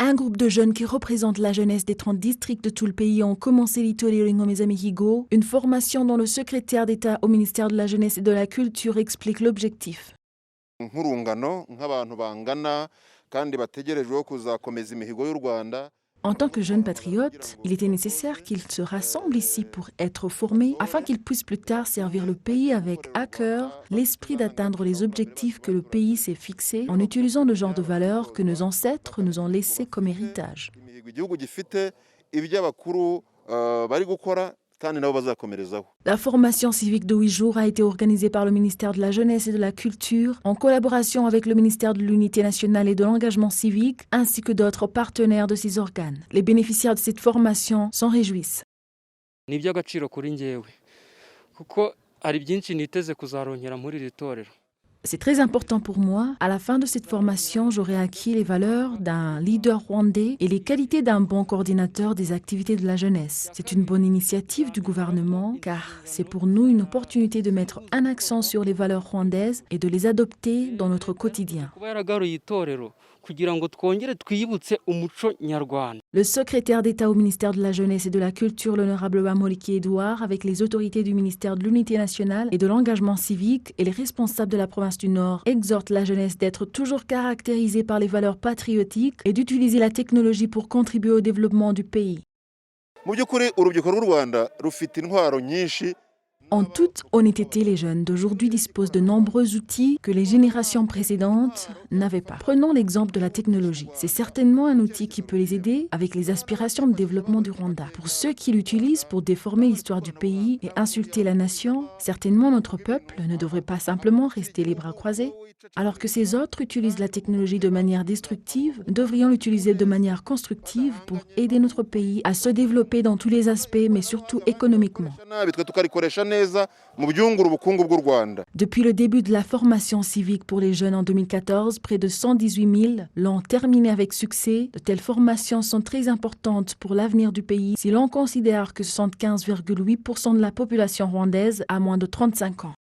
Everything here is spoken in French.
Un groupe de jeunes qui représentent la jeunesse des 30 districts de tout le pays ont commencé l'Itolelingo Mezamihigo, une formation dont le secrétaire d'État au ministère de la Jeunesse et de la Culture explique l'objectif. En tant que jeunes patriotes, il était nécessaire qu'ils se rassemblent ici pour être formés afin qu'ils puissent plus tard servir le pays avec à cœur l'esprit d'atteindre les objectifs que le pays s'est fixés en utilisant le genre de valeurs que nos ancêtres nous ont laissées comme héritage. La formation civique de 8 jours a été organisée par le ministère de la Jeunesse et de la Culture en collaboration avec le ministère de l'Unité nationale et de l'engagement civique ainsi que d'autres partenaires de ces organes. Les bénéficiaires de cette formation s'en réjouissent. C'est très important pour moi. À la fin de cette formation, j'aurai acquis les valeurs d'un leader rwandais et les qualités d'un bon coordinateur des activités de la jeunesse. C'est une bonne initiative du gouvernement car c'est pour nous une opportunité de mettre un accent sur les valeurs rwandaises et de les adopter dans notre quotidien. Le secrétaire d'État au ministère de la Jeunesse et de la Culture, l'honorable Bamoriki Edouard, avec les autorités du ministère de l'Unité nationale et de l'engagement civique et les responsables de la province du Nord, exhorte la jeunesse d'être toujours caractérisée par les valeurs patriotiques et d'utiliser la technologie pour contribuer au développement du pays. En toute honnêteté, les jeunes d'aujourd'hui disposent de nombreux outils que les générations précédentes n'avaient pas. Prenons l'exemple de la technologie. C'est certainement un outil qui peut les aider avec les aspirations de développement du Rwanda. Pour ceux qui l'utilisent pour déformer l'histoire du pays et insulter la nation, certainement notre peuple ne devrait pas simplement rester les bras croisés. Alors que ces autres utilisent la technologie de manière destructive, nous devrions l'utiliser de manière constructive pour aider notre pays à se développer dans tous les aspects, mais surtout économiquement. Depuis le début de la formation civique pour les jeunes en 2014, près de 118 000 l'ont terminé avec succès. De telles formations sont très importantes pour l'avenir du pays si l'on considère que 75,8% de la population rwandaise a moins de 35 ans.